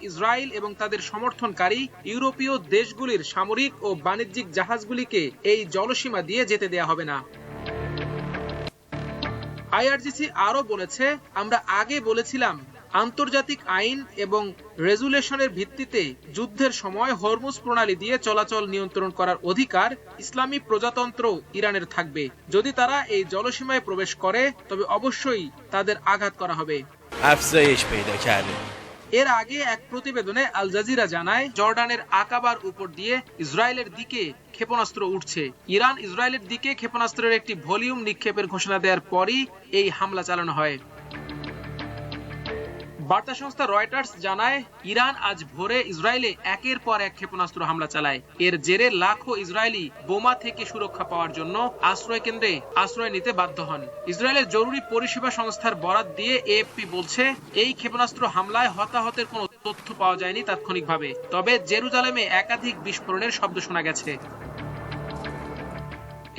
Israel এবং তাদের সমর্থনকারী ইউরোপীয় দেশগুলির সামরিক ও বাণিজ্যিক জাহাজগুলিকে এই জলসীমা দিয়ে যেতে দেয়া হবে না। আইআরজিসি আরও বলেছে, আমরা আগে বলেছিলাম আন্তর্জাতিক আইন এবং রেজুলেশনের ভিত্তিতে যুদ্ধের সময় হরমুজ প্রণালী দিয়ে চলাচল নিয়ন্ত্রণ করার অধিকার ইসলামী প্রজাতন্ত্র ইরানের থাকবে। যদি তারা এই জলসীমায় প্রবেশ করে তবে অবশ্যই তাদের আঘাত করা হবে। এর আগে এক প্রতিবেদনে আল জাজিরা জানায়, জর্ডানের আকাবার উপর দিয়ে ইসরায়েলের দিকে ক্ষেপণাস্ত্র উঠছে। ইরান ইসরায়েলের দিকে ক্ষেপণাস্ত্রের একটি ভলিউম নিক্ষেপের ঘোষণা দেওয়ার পরই এই হামলা চালানো হয়। বার্তা সংস্থা রয়টার্স জানায়, ইরান আজ ভোরে ইসরায়েলে একের পর এক ক্ষেপণাস্ত্র হামলা চালায়। এর জেরে লাখো ইসরায়েলি বোমা থেকে সুরক্ষা পাওয়ার জন্য আশ্রয় কেন্দ্রে আশ্রয় নিতে বাধ্য হন। ইসরায়েলের জরুরি পরিষেবা সংস্থার বরাত দিয়ে এএফপি বলছে, এই ক্ষেপণাস্ত্র হামলায় হতাহতের কোনো তথ্য পাওয়া যায়নি তাৎক্ষণিকভাবে, তবে জেরুজালেমে একাধিক বিস্ফোরণের শব্দ শোনা গেছে।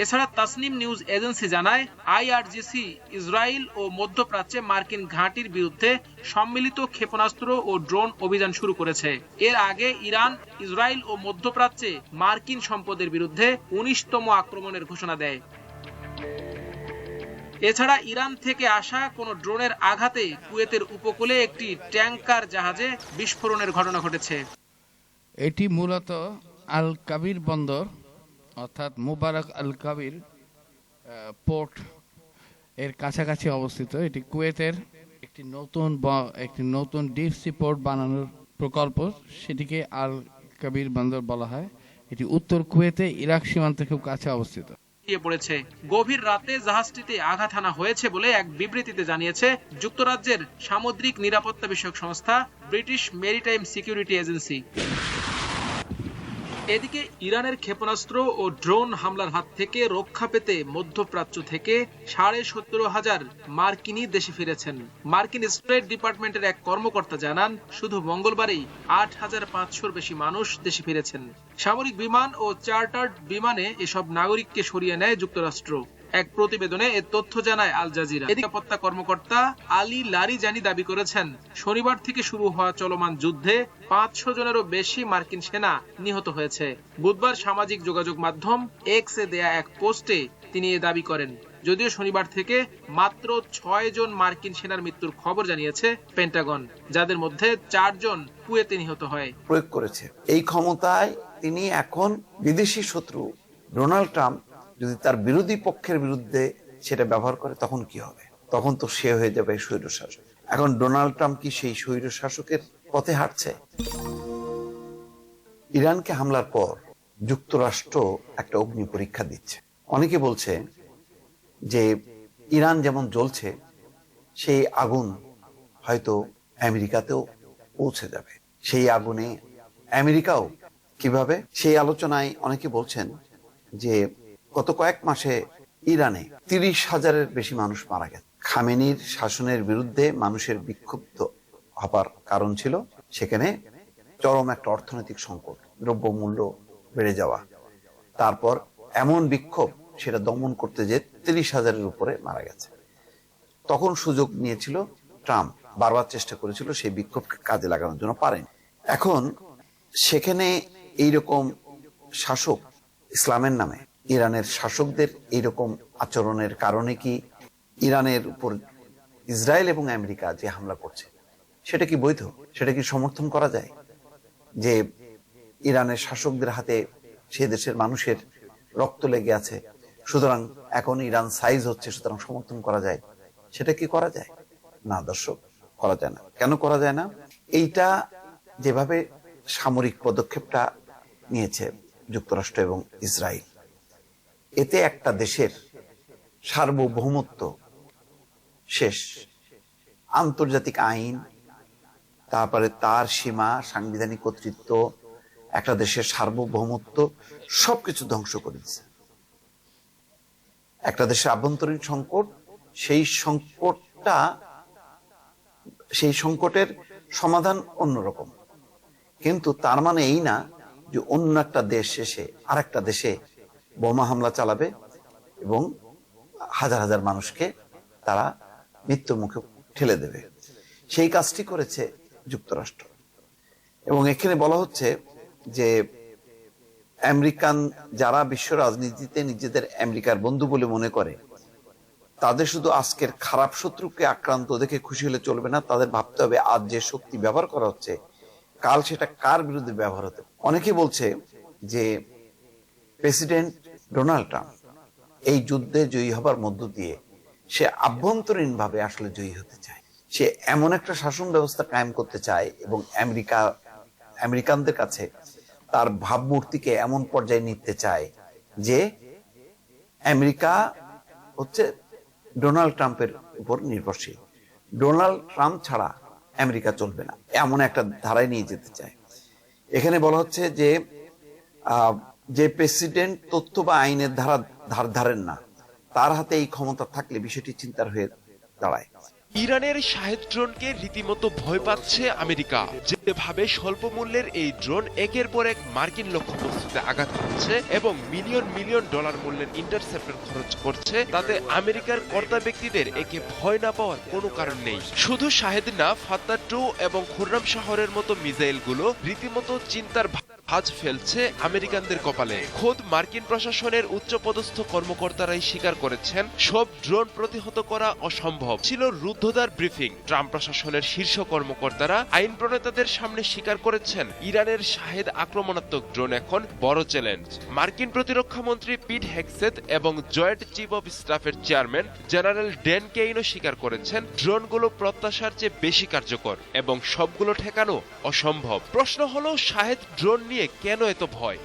এছাড়া তাসনিম নিউজ এজেন্সি জানায়, আইআরজিসি ইসরায়েল ও মধ্যপ্রাচ্যে মার্কিন ঘাঁটির বিরুদ্ধে সম্মিলিত ক্ষেপণাস্ত্র ও ড্রোন অভিযান শুরু করেছে। এর আগে ইরান ইসরায়েল ও মধ্যপ্রাচ্যে মার্কিন সম্পদের বিরুদ্ধে ১৯তম আক্রমণের ঘোষণা দেয়। এছাড়া ইরান থেকে আসা কোনো ড্রোনের আঘাতে কুয়েতের উপকূলে একটি ট্যাঙ্কার জাহাজে বিস্ফোরণের ঘটনা ঘটেছে। এটি মূলত আল কাবির বন্দর অর্থাৎ মুবারক আল কাবির পোর্ট এর কাছাকাছি অবস্থিত। এটি কুয়েতের একটি নতুন ডিপ সি পোর্ট বানানোর প্রকল্প, সেটিকে আল কাবির বন্দর বলা হয়। এটি উত্তর কুয়েতে ইরাক সীমান্তে খুব কাছে অবস্থিত। পড়েছে গভীর রাতে জাহাজটিতে আঘাত হানা হয়েছে বলে এক বিবৃতিতে জানিয়েছে যুক্তরাজ্যের সামুদ্রিক নিরাপত্তা বিষয়ক সংস্থা ব্রিটিশ মেরিটাইম সিকিউরিটি এজেন্সি। এদিকে ইরানের ক্ষেপণাস্ত্র ও ড্রোন হামলার হাত থেকে রক্ষা পেতে মধ্যপ্রাচ্য থেকে ৭৫,০০০ মার্কিনী দেশে ফিরেছেন। মার্কিন স্টেট ডিপার্টমেন্টের এক কর্মকর্তা জানান, শুধু মঙ্গলবারেই ৮৫০০-র বেশি মানুষ দেশে ফিরেছেন। সামরিক বিমান ও চার্টার্ড বিমানে এসব নাগরিককে সরিয়ে নেয় যুক্তরাষ্ট্র। এক প্রতিবেদনে এ তথ্য জানায় আল জাজিরা। নিরাপত্তা কর্মকর্তা আলী লারিজানি দাবি করেছেন, শনিবার থেকে শুরু হওয়া চলমান যুদ্ধে ৫০০ জনেরও বেশি মার্কিন সেনা নিহত হয়েছে। বুধবার সামাজিক যোগাযোগ মাধ্যম এক্সে দেয়া এক পোস্টে তিনি এ দাবি করেন। যদিও শনিবার থেকে মাত্র ৬ জন মার্কিন সেনার মৃত্যুর খবর জানিয়েছে পেন্টাগন, যাদের মধ্যে ৪ জন কুয়েতে নিহত হয়। প্রয়োগ করেছে এই ক্ষমতায় তিনি এখন বিদেশি শত্রু ডোনাল্ড ট্রাম্প যদি তার বিরোধী পক্ষের বিরুদ্ধে সেটা ব্যবহার করে তখন কি হবে? তখন তো সে হয়ে যাবে স্বৈরশাসক। এখন ডোনাল্ড ট্রাম্প কি সেই স্বৈরশাসকের পথে হাঁটছে? ইরানকে হামলার পর যুক্তরাষ্ট্র একটা অগ্নি পরীক্ষা দিচ্ছে। অনেকে বলছে যে ইরান যেমন জ্বলছে সেই আগুন হয়তো আমেরিকাতেও পৌঁছে যাবে। সেই আগুনে আমেরিকাও কিভাবে? সেই আলোচনায় অনেকে বলছেন যে গত কয়েক মাসে ইরানে ৩০,০০০-এর বেশি মানুষ মারা গেছে। খামেনির শাসনের বিরুদ্ধে মানুষের বিক্ষুব্ধ হবার কারণ ছিল সেখানে চরম একটা অর্থনৈতিক সংকট, দ্রব্যমূল্য বেড়ে যাওয়া, তারপর এমন বিক্ষোভ সেটা দমন করতে যে ৩০,০০০-এর উপরে মারা গেছে। তখন সুযোগ নিয়েছিল ট্রাম্প, বারবার চেষ্টা করেছিল সেই বিক্ষোভকে কাজে লাগানোর জন্য, পারেনি। এখন সেখানে এইরকম শাসক ইসলামের নামে ইরানের শাসকদের এইরকম আচরণের কারণে কি ইরানের উপর ইসরায়েল এবং আমেরিকা যে হামলা করছে সেটা কি বৈধ? সেটা কি সমর্থন করা যায়? যে ইরানের শাসকদের হাতে সে দেশের মানুষের রক্ত লেগে আছে, সুতরাং এখন ইরান সাইজ হচ্ছে, সুতরাং সমর্থন করা যায়? সেটা কি করা যায়? না দর্শক, করা যায় না। কেন করা যায় না? এইটা যেভাবে সামরিক পদক্ষেপটা নিয়েছে যুক্তরাষ্ট্র এবং ইসরায়েল, এতে একটা দেশের সার্বভৌমত্ব শেষ। আন্তর্জাতিক আইন, তারপরে তার সীমা, সাংবিধানিক কর্তৃত্ব, একটা দেশের সার্বভৌমত্ব সবকিছু ধ্বংস করে দিচ্ছে। একটা দেশের আভ্যন্তরীণ সংকট, সেই সংকটের সমাধান অন্যরকম, কিন্তু তার মানে এই না যে অন্য একটা দেশ এসে আরেকটা দেশে বোমা হামলা চালাবে এবং হাজার হাজার মানুষকে তারা মৃত্যুর মুখে ঠেলে দেবে। সেই কাজটি করেছে যুক্তরাষ্ট্র। এবং এখানে বলা হচ্ছে যে আমেরিকান যারা বিশ্ব রাজনীতিতে নিজেদের আমেরিকার বন্ধু বলে মনে করে, তাদের শুধু আজকের খারাপ শত্রুকে আক্রান্ত দেখে খুশি হলে চলবে না, তাদের ভাবতে হবে আজ যে শক্তি ব্যবহার করা হচ্ছে কাল সেটা কার বিরুদ্ধে ব্যবহার হতে। অনেকে বলছে যে প্রেসিডেন্ট ডোনাল্ড ট্রাম্প এই যুদ্ধে জয়ী হবার মধ্য দিয়ে সে আভ্যন্তরীণ ভাবে আসলে জয়ী হতে চায়। সে এমন একটা শাসন ব্যবস্থা কায়েম করতে চায় এবং আমেরিকানদের কাছে তার ভাবমূর্তিকে এমন পর্যায়ে নিতে চায় যে আমেরিকা হচ্ছে ডোনাল্ড ট্রাম্পের উপর নির্ভরশীল, ডোনাল্ড ট্রাম্প ছাড়া আমেরিকা চলবে না, এমন একটা ধারায় নিয়ে যেতে চায়। এখানে বলা হচ্ছে যে প্রেসিডেন্ট তথ্য বা আইনের ধার ধারেন না, তার হাতে এই ক্ষমতা থাকলে বিষয়টি চিন্তার হয়ে দাঁড়ায়। ইরানের শাহেদ ড্রোনকে রীতিমতো ভয় পাচ্ছে আমেরিকা। যেভাবে স্বল্প মূল্যের এই ড্রোন একের পর এক মার্কিন লক্ষ্যবস্তুতে আঘাত করছে এবং মিলিয়ন মিলিয়ন ডলার মূল্যের ইন্টারসেপ্টর খরচ করছে, তাতে আমেরিকার কর্তা ব্যক্তিদের একে ভয় না পাওয়ার কোনো কারণ নেই। শুধু শাহেদ না, ফাত্তা-2 এবং খুররাম শহরের মতো মিসাইলগুলো রীতিমতো চিন্তার ভাঁজ ফেলছে আমেরিকানদের কপালে। খোদ মার্কিন প্রশাসনের উচ্চপদস্থ কর্মকর্তারাই স্বীকার করেছেন সব ড্রোন প্রতিহত করা অসম্ভব। ছিল রুদ্ধদ্বার ব্রিফিং। ট্রাম্প প্রশাসনের শীর্ষ কর্মকর্তারা আইন প্রণেতাদের সামনে স্বীকার করেছেন ইরানের শাহেদ আক্রমণাত্মক ড্রোন এখন বড় চ্যালেঞ্জ। মার্কিন প্রতিরক্ষা মন্ত্রী পিট হেগসেথ এবং জয়েন্ট চিফ অব স্টাফের চেয়ারম্যান জেনারেল ড্যান কেইনও স্বীকার করেছেন ড্রোনগুলো প্রত্যাশার চেয়ে বেশি কার্যকর এবং সবগুলো ঠেকানো অসম্ভব। প্রশ্ন হলো, শাহেদ ড্রোন নিয়ে কেন এত ভয়?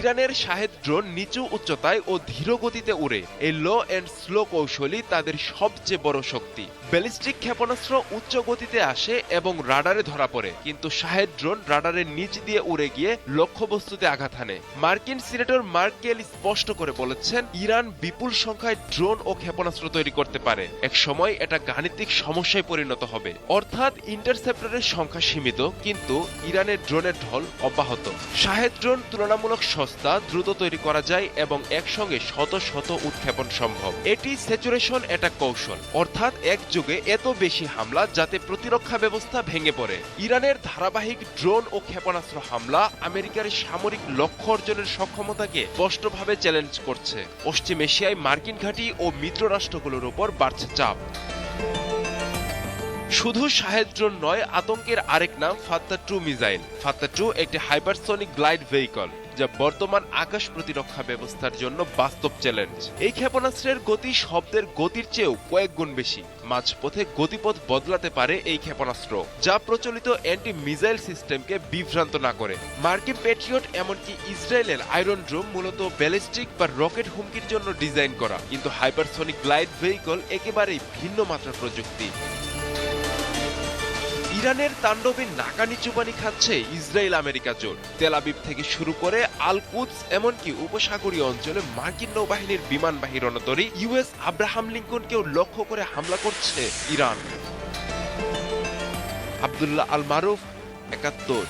ইরানের শাহেদ ড্রোন নিচু উচ্চতায় ও ধীর গতিতে উড়ে। এই লো এন্ড স্লো কৌশলী তাদের সবচেয়ে বড় শক্তি। ব্যালিস্টিক ক্ষেপণাস্ত্র উচ্চ গতিতে আসে এবং রাডারে ধরা পড়ে, কিন্তু শাহেদ ড্রোন রাডারের নিচ দিয়ে উড়ে গিয়ে লক্ষ্যবস্তুতে আঘাত হানে। মার্কিন সিনেটর মার্ক কেলি স্পষ্ট করে বলেছেন, ইরান বিপুল সংখ্যায় ড্রোন ও ক্ষেপণাস্ত্র তৈরি করতে পারে, এক সময় এটা গাণিতিক সমস্যায় পরিণত হবে। অর্থাৎ ইন্টারসেপ্টরের সংখ্যা সীমিত, কিন্তু ইরানের ড্রোনের ঢল অব্যাহত। শাহেদ ড্রোন তুলনামূলক সস্তা, দ্রুত তৈরি করা যায় এবং একসঙ্গে শত শত উৎক্ষেপণ সম্ভব। এটি স্যাচুরেশন অ্যাটাক কৌশল, অর্থাৎ এক যুগে এত বেশি হামলা যাতে প্রতিরক্ষা ব্যবস্থা ভেঙে পড়ে। ইরানের ধারাবাহিক ড্রোন ও ক্ষেপণাস্ত্র হামলা আমেরিকার সামরিক লক্ষ্য অর্জনের সক্ষমতাকে স্পষ্টভাবে চ্যালেঞ্জ করছে। পশ্চিম এশিয়ায় মার্কিন ঘাঁটি ও মিত্র রাষ্ট্রগুলোর উপর বাড়ছে চাপ। শুধু শাহেদ ড্রোন নয়, আতঙ্কের আরেক নাম ফাত্তা-2 মিসাইল। ফাত্তা-2 একটি হাইপারসনিক গ্লাইড ভেহিকল, যা বর্তমান আকাশ প্রতিরক্ষা ব্যবস্থার জন্য বাস্তব চ্যালেঞ্জ। এই ক্ষেপণাস্ত্রের গতি শব্দের গতির চেয়েও কয়েক গুণ বেশি। মাঝপথে গতিপথ বদলাতে পারে এই ক্ষেপণাস্ত্র, যা প্রচলিত অ্যান্টি মিসাইল সিস্টেমকে বিভ্রান্ত না করে। মার্কিন প্যাট্রিয়ট এমনকি ইসরায়েলের আয়রন ড্রোম মূলত ব্যালিস্টিক বা রকেট হুমকির জন্য ডিজাইন করা, কিন্তু হাইপারসনিক গ্লাইড ভেহিকল একেবারেই ভিন্ন মাত্রার প্রযুক্তি। ইরানের তাণ্ডবে নাকানি চুবানি খাচ্ছে ইসরায়েল আমেরিকা জোট। তেল আবিব থেকে শুরু করে আল কুদস, এমনকি উপসাগরীয় অঞ্চলে মার্কিন নৌবাহিনীর বিমানবাহী রণতরী ইউএস আব্রাহাম লিঙ্কনকেও লক্ষ্য করে হামলা করছে ইরান। আব্দুল্লাহ আল মারুফ, ৭১।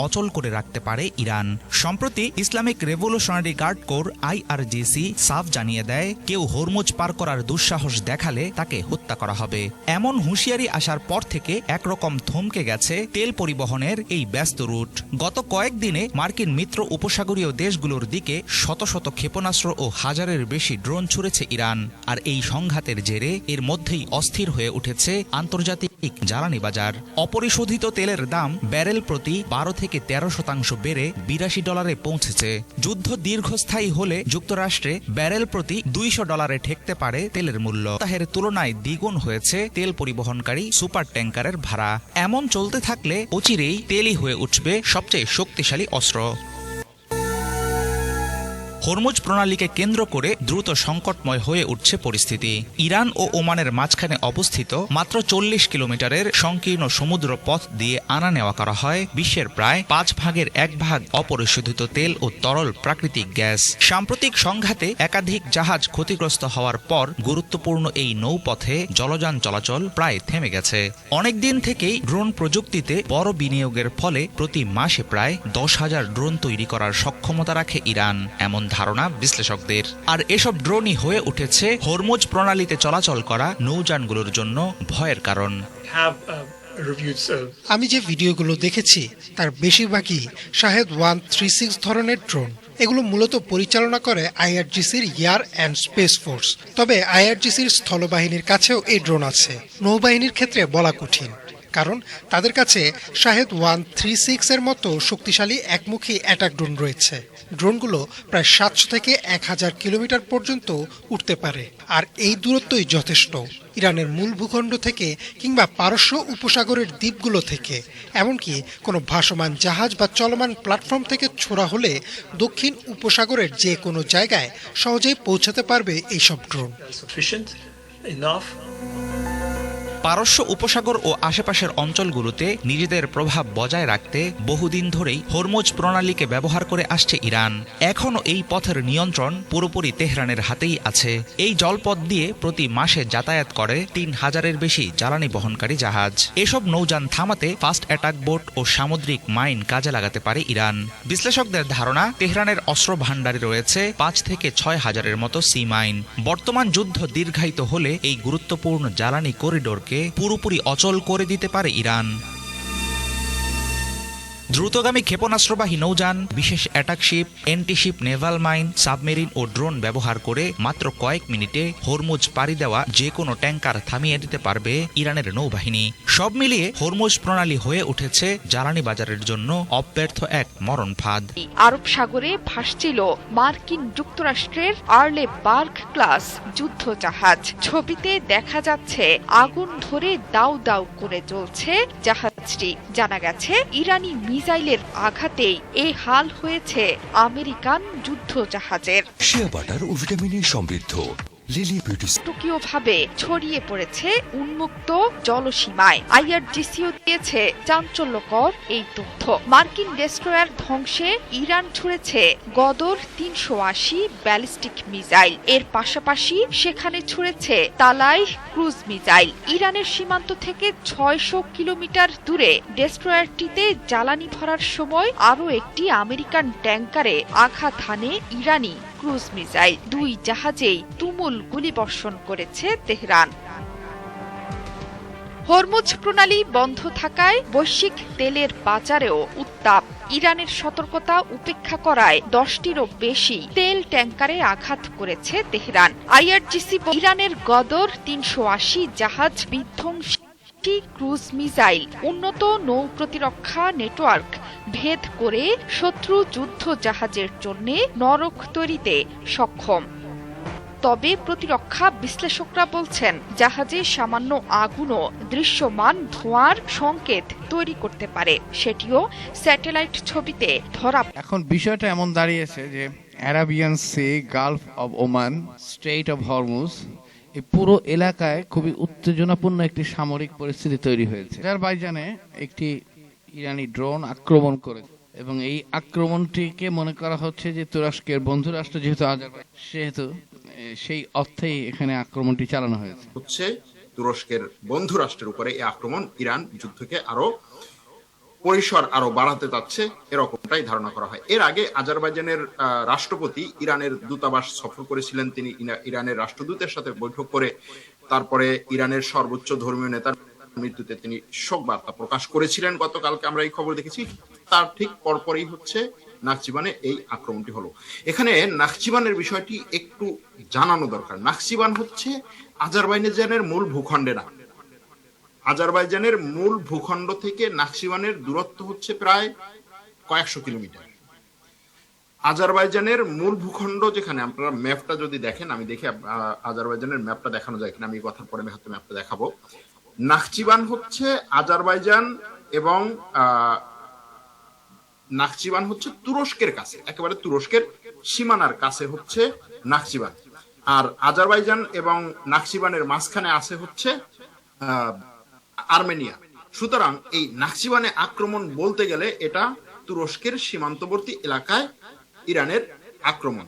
অচল করে রাখতে পারে ইরান। সম্প্রতি Islamic Revolutionary Guard Corps IRGC সাফ জানিয়ে দেয়, কেউ হরমুজ পার করার দুঃসাহস দেখালে তাকে হত্যা করা হবে। এমন হুঁশিয়ারি আসার পর থেকে একরকম থমকে গেছে তেল পরিবহনের এই ব্যস্ত রুট। গত কয়েকদিনে মার্কিন মিত্র উপসাগরীয় দেশগুলোর দিকে শত শত ক্ষেপণাস্ত্র ও হাজারের বেশি ড্রোন ছুড়েছে ইরান। আর এই সংঘাতের জেরে এর মধ্যেই অস্থির হয়ে উঠেছে আন্তর্জাতিক জ্বালানি বাজার। অপরিশোধিত তেলের দাম ব্যারেল প্রতি 12 থেকে 13% বেড়ে $82 পৌঁছেছে। যুদ্ধ দীর্ঘস্থায়ী হলে যুক্তরাষ্ট্রে ব্যারেল প্রতি $200 ঠেকতে পারে তেলের মূল্য। তাহের তুলনায় দ্বিগুণ হয়েছে তেল পরিবহনকারী সুপার ট্যাঙ্কারের ভাড়া। এমন চলতে থাকলে অচিরেই তেলই হয়ে উঠবে সবচেয়ে শক্তিশালী অস্ত্র। হরমুজ প্রণালীকে কেন্দ্র করে দ্রুত সংকটময় হয়ে উঠছে পরিস্থিতি। ইরান ও ওমানের মাঝখানে অবস্থিত মাত্র 40 কিলোমিটারের সংকীর্ণ সমুদ্র পথ দিয়ে আনা নেওয়া করা হয় বিশ্বের প্রায় 5 ভাগের 1 ভাগ অপরিশোধিত তেল ও তরল প্রাকৃতিক গ্যাস। সাম্প্রতিক সংঘাতে একাধিক জাহাজ ক্ষতিগ্রস্ত হওয়ার পর গুরুত্বপূর্ণ এই নৌপথে জলযান চলাচল প্রায় থেমে গেছে। অনেকদিন থেকেই ড্রোন প্রযুক্তিতে বড় বিনিয়োগের ফলে প্রতি মাসে প্রায় 10,000 ড্রোন তৈরি করার সক্ষমতা রাখে ইরান, এমন ধারণা বিশ্লেষকদের। আর এসব ড্রোনই হয়ে উঠেছে হরমুজ প্রণালীতে চলাচল করা নৌযানগুলোর জন্য ভয়ের কারণ। reviewed. আমি যে ভিডিওগুলো দেখেছি তার বেশিরভাগই শাহেদ 136 ধরনের ড্রোন। এগুলো মূলত পরিচালনা করে আইআরজিসির এয়ার অ্যান্ড স্পেস ফোর্স। তবে আইআরজিসির স্থলবাহিনীর কাছেও এই ড্রোন আছে। নৌবাহিনীর ক্ষেত্রে বলা কঠিন, কারণ তাদের কাছে শাহেদ 136 এর মতো শক্তিশালী একমুখী অ্যাটাক ড্রোন রয়েছে। ড্রোনগুলো প্রায় 700 থেকে 1000 কিলোমিটার পর্যন্ত উঠতে পারে, আর এই দূরত্বই যথেষ্ট। ইরানের মূল ভূখণ্ড থেকে কিংবা পারস্য উপসাগরের দ্বীপগুলো থেকে, এমনকি কোনো ভাসমান জাহাজ বা চলমান প্ল্যাটফর্ম থেকে ছোড়া হলে দক্ষিণ উপসাগরের যে কোনো জায়গায় সহজেই পৌঁছাতে পারবে এইসব ড্রোন। পারস্য উপসাগর ও আশেপাশের অঞ্চলগুলোতে নিজেদের প্রভাব বজায় রাখতে বহুদিন ধরেই হরমুজ প্রণালীকে ব্যবহার করে আসছে ইরান। এখনও এই পথের নিয়ন্ত্রণ পুরোপুরি তেহরানের হাতেই আছে। এই জলপথ দিয়ে প্রতি মাসে যাতায়াত করে 3000-এর বেশি জ্বালানি বহনকারী জাহাজ। এসব নৌযান থামাতে ফাস্ট অ্যাটাক বোট ও সামুদ্রিক মাইন কাজে লাগাতে পারে ইরান। বিশ্লেষকদের ধারণা, তেহরানের অস্ত্র ভাণ্ডারে রয়েছে 5 থেকে 6000-এর মতো সি মাইন। বর্তমান যুদ্ধ দীর্ঘায়িত হলে এই গুরুত্বপূর্ণ জ্বালানি করিডোরকে পুরোপুরি অচল করে দিতে পারে ইরান। দ্রুতগামী ক্ষেপণাস্ত্রবাহী নৌযান, বিশেষ অ্যাটাকশিপ, অ্যান্টিশিপ নেভাল মাইন, সাবমেরিন ও ড্রোন ব্যবহার করে মাত্র কয়েক মিনিটে হরমুজ পাড়ি দেওয়া যে কোনো ট্যাঙ্কার থামিয়ে দিতে পারবে ইরানের নৌবাহিনী। সব মিলিয়ে হরমুজ প্রণালী হয়ে উঠেছে জ্বালানি বাজারের জন্য অব্যর্থ এক মরণ ফাঁদ। আরব সাগরে ভাসছিল মার্কিন যুক্তরাষ্ট্রের আর্লে বার্গ ক্লাস যুদ্ধ জাহাজ। ছবিতে দেখা যাচ্ছে আগুন ধরে দাউ দাউ করে জ্বলছে জাহাজটি। জানা গেছে ইরানি মিসাইলের আঘাতেই এই হাল হয়েছে আমেরিকান যুদ্ধ জাহাজের। শিয়া বাটার ও ভিটামিনে সমৃদ্ধ লিলি বিউটি টুকিওভাবে ছড়িয়ে পড়েছে উন্মুক্ত জলসীমায়। আইআরজিসিও দিয়েছে চাঞ্চল্যকর এই তথ্য। মার্কিন destroyer ধ্বংসে Iran ছুড়েছে Ghadar 380 ballistic missile. এর পাশাপাশি সেখানে ছুড়েছে তালাই ক্রুজ মিসাইল। ইরানের সীমান্ত থেকে 600 কিলোমিটার দূরে ডেস্ট্রয়ারটিতে জ্বালানি ভরার সময় আরও একটি আমেরিকান ট্যাঙ্কারে আঘাত হানে ইরানি ক্রুজ মিসাইল। দুই জাহাজেই তুমুল গুলিবর্ষণ করেছে তেহরান। হরমুজ প্রণালী বন্ধ থাকায় বৈশ্বিক তেলের বাজারেও উত্তাপ। ইরানের সতর্কতা উপেক্ষা করায় 10টিরও বেশি তেল ট্যাঙ্কারে আঘাত করেছে তেহরান। আইআরজিসি ইরানের গদর 380 জাহাজ বিধ্বংসী ক্রুজ মিসাইল উন্নত নৌ প্রতিরক্ষা নেটওয়ার্ক ভেদ করে শত্রু যুদ্ধ জাহাজের জন্য নরক তৈরিতে সক্ষম। তবে প্রতিরক্ষা বিশ্লেষকরা বলছেন, জাহাজে সামান্য আগুনও দৃশ্যমান ধোঁয়ার সংকেত তৈরি করতে পারে। সেটিও স্যাটেলাইট ছবিতে ধরা। এখন বিষয়টা এমন দাঁড়িয়েছে যে Arabian Sea, Gulf of Oman, Strait of Hormuz, এই পুরো এলাকায় খুবই উত্তেজনাপূর্ণ একটি সামরিক পরিস্থিতি তৈরি হয়েছে। আজারবাইজানে একটি ইরানি ড্রোন আক্রমণ করেছে এবং এই আক্রমণটিকে মনে করা হচ্ছে যে তুরস্কের বন্ধু রাষ্ট্র যেহেতু আজারবাইজান, সেহেতু সেই অর্থেই এখানে আক্রমণটি চালানো হয়েছে। তুরস্কের বন্ধু রাষ্ট্রের উপরে এই আক্রমণ ইরান যুদ্ধকে পরিসর আরো বাড়াতে যাচ্ছে, এরকমটাই ধারণা করা হয়। এর আগে আজারবাইজানের রাষ্ট্রপতি ইরানের দূতাবাস সফর করেছিলেন। তিনি ইরানের রাষ্ট্রদূতের সাথে বৈঠক করে তারপরে ইরানের সর্বোচ্চ ধর্মীয় নেতার মৃত্যুতে তিনি শোক বার্তা প্রকাশ করেছিলেন। গতকালকে আমরা এই খবর দেখেছি। তার ঠিক পরপরই হচ্ছে নাখচিবানে এই আক্রমণটি হলো। এখানে নাখচিবানের বিষয়টি একটু জানানো দরকার। নাখচিবান হচ্ছে আজারবাইজানের মূল ভূখণ্ডে না। আজারবাইজানের মূল ভূখণ্ড থেকে নাখচিবানের দূরত্ব হচ্ছে প্রায় কয়েকশো কিলোমিটার। আজারবাইজানের মূল ভূখণ্ড যেখানে, আপনারা ম্যাপটা যদি দেখেন, আমি দেখি আজারবাইজানের ম্যাপটা দেখানো যায় কিনা, আমি কথার পরে হয়তো ম্যাপটা দেখাবো। নাখচিবান হচ্ছে আজারবাইজান এবং নাখচিবান হচ্ছে তুরস্কের কাছে, একেবারে তুরস্কের সীমানার কাছে হচ্ছে নাখচিবান। আর আজারবাইজান এবং নাখচিবানের মাঝখানে আছে হচ্ছে আর্মেনিয়া। সুতরাং এই নাখচিবানে আক্রমণ বলতে গেলে এটা তুরস্কের সীমান্তবর্তী এলাকায় ইরানের আক্রমণ।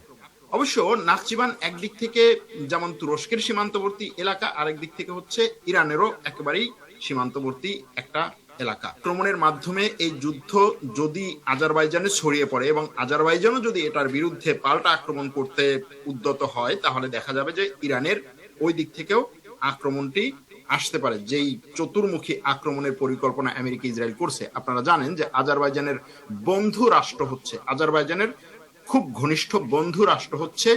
অবশ্য নাখচিবান একদিক থেকে যেমন তুরস্কের সীমান্তবর্তী এলাকা, আরেক দিক থেকে হচ্ছে ইরানেরও একেবারেই সীমান্তবর্তী একটা এলাকা। আক্রমণের মাধ্যমে এই যুদ্ধ যদি আজারবাইজানে ছড়িয়ে পড়ে এবং আজারবাইজানও যদি এটার বিরুদ্ধে পাল্টা আক্রমণ করতে উদ্যত হয়, তাহলে দেখা যাবে যে ইরানের ওই দিক থেকেও আক্রমণটি আসতে পারে, যেই চতুর্মুখী আক্রমণের পরিকল্পনা আমেরিকা ইসরায়েল করছে। আপনারা জানেন যে আজারবাইজানের বন্ধু রাষ্ট্র হচ্ছে, আজারবাইজানের খুব ঘনিষ্ঠ বন্ধু রাষ্ট্র হচ্ছে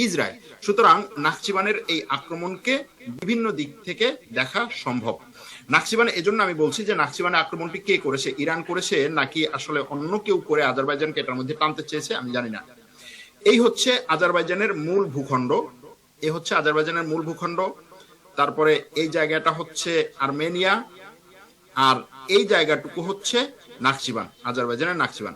ইসরায়েল। সুতরাং নাখচিবানের এই আক্রমণকে বিভিন্ন দিক থেকে দেখা সম্ভব। নাখচিবান, এজন্য আমি বলছি যে নাখচিবানের আক্রমণটি কে করেছে, ইরান করেছে নাকি আসলে অন্য কেউ করে আজারবাইজানকে এটার মধ্যে টানতে চেয়েছে, আমি জানি না। এই হচ্ছে আজারবাইজানের মূল ভূখণ্ড, এ হচ্ছে আজারবাইজানের মূল ভূখণ্ড। তারপরে এই জায়গাটা হচ্ছে আর্মেনিয়া, আর এই জায়গাটুকু হচ্ছে নাখচিবান, আজারবাইজানের নাখচিবান।